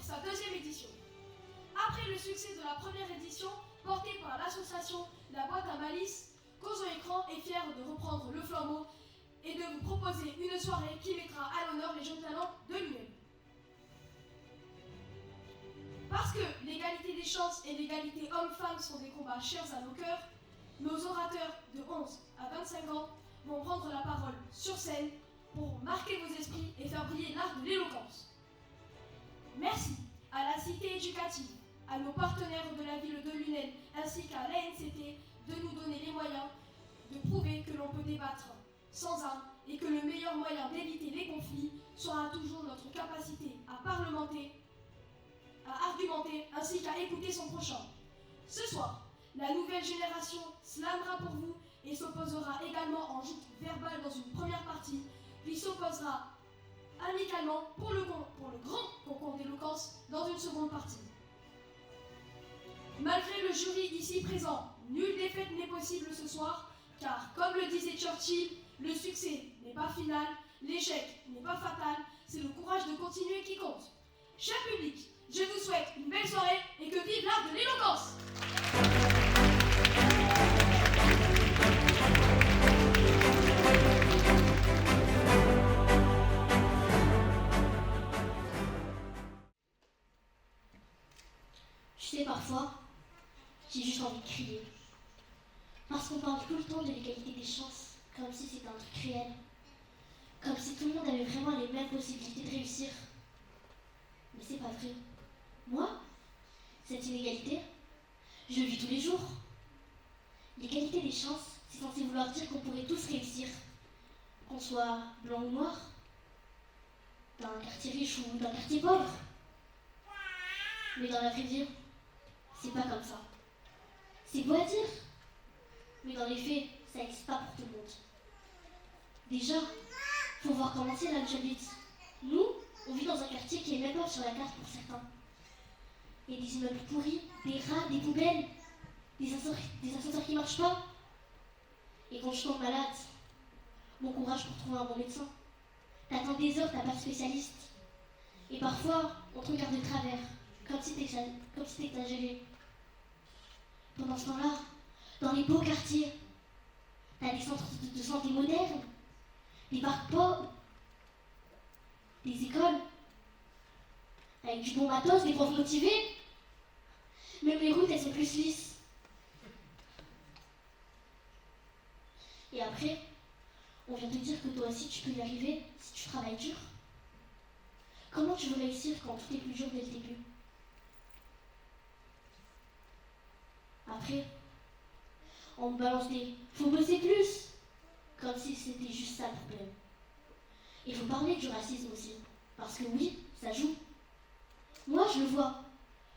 sa deuxième édition. Après le succès de la première édition, portée par l'association La Boîte à Malice, Causon Écran est fière de reprendre le flambeau et de vous proposer une soirée qui mettra à l'honneur les jeunes talents de l'UM. Parce que l'égalité des chances et l'égalité homme-femme sont des combats chers à nos cœurs, nos orateurs de 11 à 25 ans vont prendre la parole sur scène pour marquer vos esprits et faire briller l'art de l'éloquence. Merci à la Cité éducative, à nos partenaires de la ville de Lunel ainsi qu'à l'ANCT de nous donner les moyens de prouver que l'on peut débattre sans armes et que le meilleur moyen d'éviter les conflits sera toujours notre capacité à parlementer, à argumenter ainsi qu'à écouter son prochain. Ce soir, la nouvelle génération slamera pour vous et s'opposera également en joute verbale dans une première partie, puis s'opposera amicalement pour le grand concours d'éloquence dans une seconde partie. Malgré le jury ici présent, nulle défaite n'est possible ce soir, car comme le disait Churchill, le succès n'est pas final, l'échec n'est pas fatal, c'est le courage de continuer qui compte. Cher public, je vous souhaite une belle soirée et que vive l'art de l'éloquence! Tu sais, parfois, j'ai juste envie de crier. Parce qu'on parle tout le temps de l'égalité des chances, comme si c'était un truc réel. Comme si tout le monde avait vraiment les mêmes possibilités de réussir. Mais c'est pas vrai. Moi, cette inégalité, je le vis tous les jours. L'égalité des chances, c'est censé vouloir dire qu'on pourrait tous réussir. Qu'on soit blanc ou noir, d'un quartier riche ou d'un quartier pauvre. Mais dans la vraie vie, c'est pas comme ça. C'est beau à dire, mais dans les faits, ça n'existe pas pour tout le monde. Déjà, faut voir comment c'est là où j'habite. Nous, on vit dans un quartier qui est même pas sur la carte pour certains. Il y a des immeubles pourris, des rats, des poubelles, des ascenseurs qui marchent pas. Et quand je tombe malade, bon courage pour trouver un bon médecin. T'attends des heures, t'as pas de spécialiste. Et parfois, on te regarde de travers, comme si t'exagérais. Pendant ce temps-là, dans les beaux quartiers, t'as des centres de santé modernes, des parcs pauvres, des écoles, avec du bon matos, des profs motivés. Même les routes, elles sont plus lisses. Et après, on vient te dire que toi aussi tu peux y arriver si tu travailles dur. Comment tu veux réussir quand tout est plus dur dès le début? Après, on me balance des « faut bosser plus !» comme si c'était juste ça le problème. Il faut parler du racisme aussi, parce que oui, ça joue. Moi, je le vois.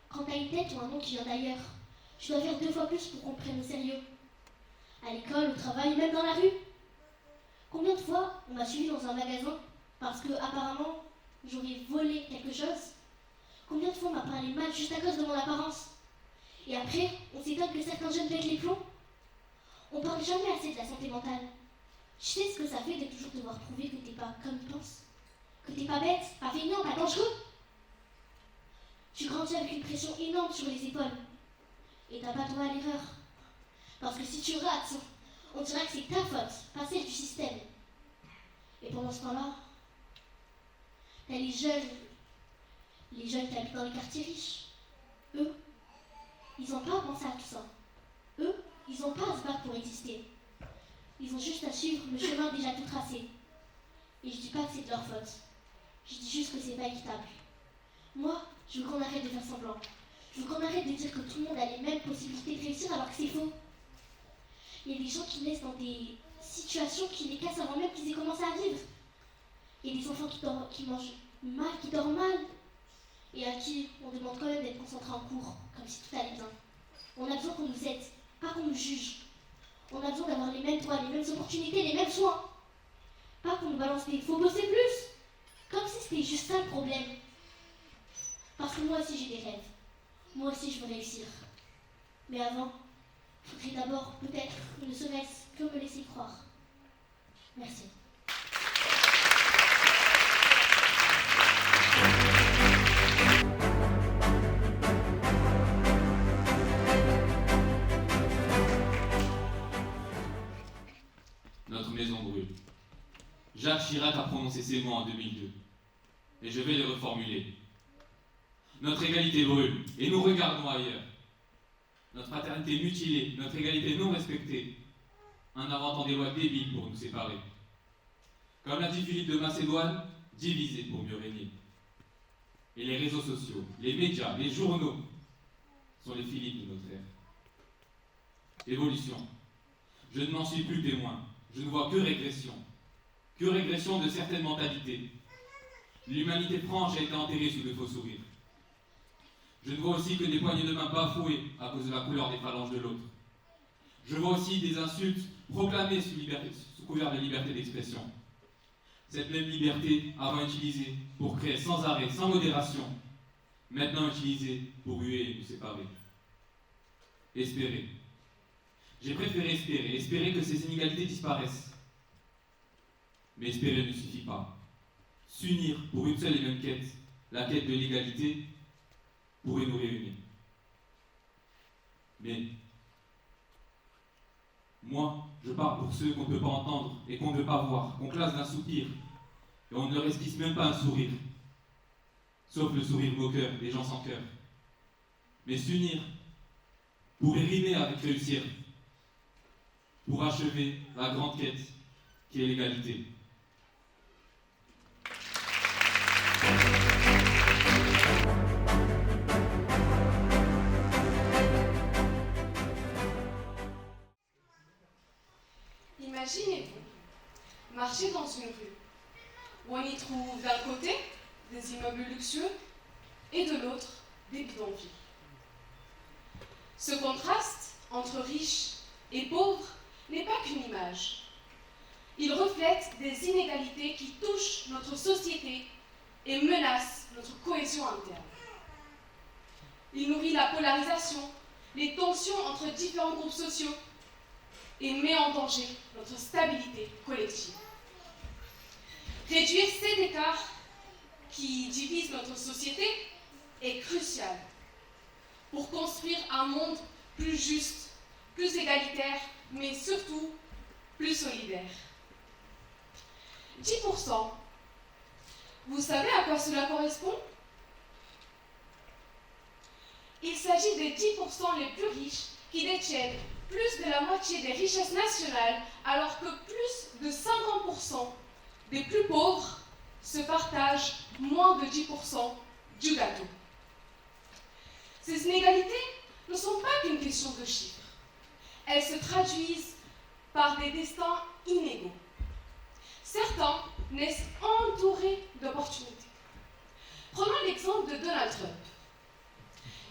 Quand t'as une tête ou un nom qui vient d'ailleurs, tu dois faire 2 fois plus pour qu'on te prenne au sérieux. À l'école, au travail, même dans la rue. Combien de fois on m'a suivi dans un magasin parce que, apparemment, j'aurais volé quelque chose? Combien de fois on m'a parlé mal juste à cause de mon apparence? Et après, on s'étonne que certains jeunes pètent les plombs. On parle jamais assez de la santé mentale. Tu sais ce que ça fait de toujours devoir prouver que t'es pas comme tu penses? Que t'es pas bête, pas feignant, pas dangereux? Tu grandis avec une pression énorme sur les épaules. Et t'as pas droit à l'erreur. Parce que si tu rates, on dira que c'est ta faute, pas celle du système. Et pendant ce temps-là, t'as les jeunes qui habitent dans les quartiers riches. Eux, ils n'ont pas à penser à tout ça. Eux, ils n'ont pas à se battre pour exister. Ils ont juste à suivre le chemin déjà tout tracé. Et je dis pas que c'est de leur faute. Je dis juste que c'est pas équitable. Moi, je veux qu'on arrête de faire semblant. Je veux qu'on arrête de dire que tout le monde a les mêmes possibilités de réussir alors que c'est faux. Il y a des gens qui naissent dans des situations qui les cassent avant même qu'ils aient commencé à vivre. Il y a des enfants qui mangent mal, qui dorment mal, et à qui on demande quand même d'être concentrés en cours, comme si tout allait bien. On a besoin qu'on nous aide, pas qu'on nous juge. On a besoin d'avoir les mêmes droits, les mêmes opportunités, les mêmes soins. Pas qu'on nous balance des « faut bosser plus !» comme si c'était juste ça le problème. Parce que moi aussi j'ai des rêves. Moi aussi je veux réussir. Mais avant, il faudrait d'abord, peut-être, ne serait-ce que me laisser croire. Merci. Jacques Chirac a prononcé ces mots en 2002. Et je vais les reformuler. Notre égalité brûle, et nous regardons ailleurs. Notre fraternité mutilée, notre égalité non respectée, en inventant des lois débiles pour nous séparer. Comme l'a dit Philippe de Macédoine, diviser pour mieux régner. Et les réseaux sociaux, les médias, les journaux sont les Philippe de notre ère. Évolution. Je ne m'en suis plus témoin. Je ne vois que régression. Que régression de certaines mentalités. L'humanité franche a été enterrée sous de faux sourires. Je ne vois aussi que des poignées de main bafouées à cause de la couleur des phalanges de l'autre. Je vois aussi des insultes proclamées sous couvert de liberté d'expression. Cette même liberté avant utilisée pour créer sans arrêt, sans modération, maintenant utilisée pour huer et nous séparer. Espérer. J'ai préféré espérer que ces inégalités disparaissent. Mais espérer ne suffit pas. S'unir pour une seule et même quête, la quête de l'égalité, pourrait nous réunir. Mais moi, je parle pour ceux qu'on ne peut pas entendre et qu'on ne veut pas voir, qu'on classe d'un soupir, et on ne esquisse même pas un sourire, sauf le sourire moqueur des gens sans cœur. Mais s'unir pourrait rimer avec réussir, pour achever la grande quête qui est l'égalité. Imaginez-vous marcher dans une rue où on y trouve d'un côté des immeubles luxueux et de l'autre des bidonvilles. Ce contraste entre riches et pauvres n'est pas qu'une image. Il reflète des inégalités qui touchent notre société et menacent notre cohésion interne. Il nourrit la polarisation, les tensions entre différents groupes sociaux et met en danger notre stabilité collective. Réduire cet écart qui divise notre société est crucial pour construire un monde plus juste, plus égalitaire, mais surtout plus solidaire. 10%. Vous savez à quoi cela correspond ? Il s'agit des 10% les plus riches qui détiennent plus de la moitié des richesses nationales, alors que plus de 50% des plus pauvres se partagent moins de 10% du gâteau. Ces inégalités ne sont pas qu'une question de chiffres. Elles se traduisent par des destins inégaux. Certains naissent entourés d'opportunités. Prenons l'exemple de Donald Trump.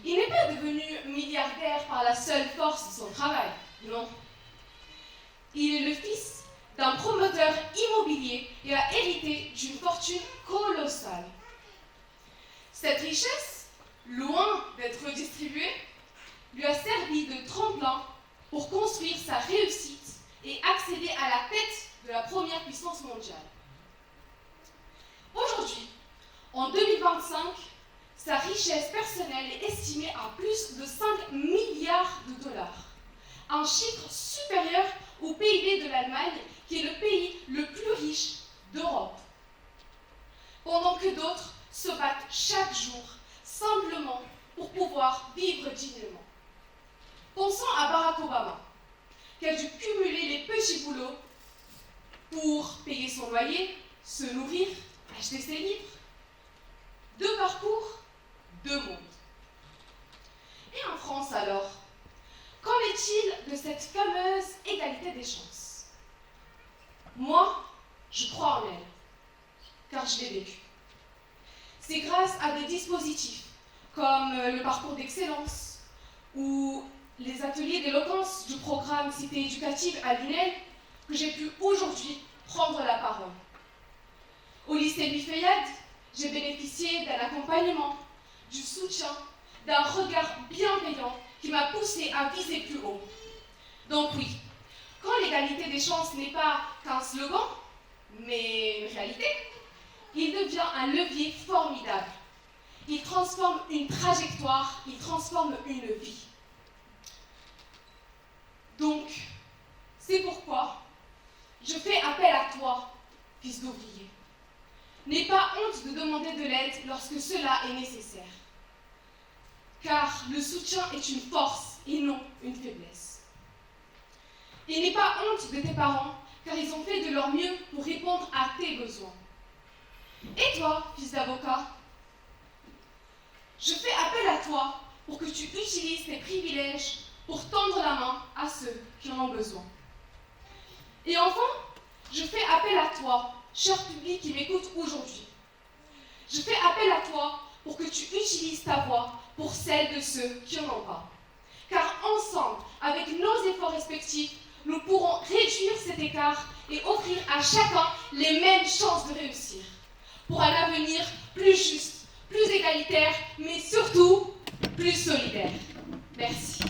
Il n'est pas devenu milliardaire par la seule force de son travail, non. Il est le fils d'un promoteur immobilier et a hérité d'une fortune colossale. Cette richesse, loin d'être redistribuée, lui a servi de tremplin pour construire sa réussite et accéder à la tête de la première puissance mondiale. Aujourd'hui, en 2025, sa richesse personnelle est estimée à plus de 5 milliards de dollars, un chiffre supérieur au PIB de l'Allemagne, qui est le pays le plus riche d'Europe. Pendant que d'autres se battent chaque jour, simplement pour pouvoir vivre dignement. Pensons à Barack Obama, qui a dû cumuler les petits boulots pour payer son loyer, se nourrir, acheter ses livres. 2 parcours, 2 mondes. Et en France alors, qu'en est-il de cette fameuse égalité des chances ? Moi, je crois en elle, car je l'ai vécue. C'est grâce à des dispositifs comme le parcours d'excellence ou les ateliers d'éloquence du programme Cité éducative à l'UNEL que j'ai pu aujourd'hui prendre la parole. Au lycée Louis Feuillade, j'ai bénéficié d'un accompagnement, du soutien, d'un regard bienveillant qui m'a poussé à viser plus haut. Donc oui, quand l'égalité des chances n'est pas qu'un slogan, mais une réalité, il devient un levier formidable. Il transforme une trajectoire, il transforme une vie. Donc, c'est pourquoi je fais appel à toi, fils d'Ouest. lorsque cela est nécessaire. Car le soutien est une force et non une faiblesse. Et n'aie pas honte de tes parents, car ils ont fait de leur mieux pour répondre à tes besoins. Et toi, fils d'avocat, je fais appel à toi pour que tu utilises tes privilèges pour tendre la main à ceux qui en ont besoin. Et enfin, je fais appel à toi, cher public qui m'écoute aujourd'hui. Je fais appel à toi pour que tu utilises ta voix pour celle de ceux qui n'en ont pas. Car ensemble, avec nos efforts respectifs, nous pourrons réduire cet écart et offrir à chacun les mêmes chances de réussir. Pour un avenir plus juste, plus égalitaire, mais surtout plus solidaire. Merci.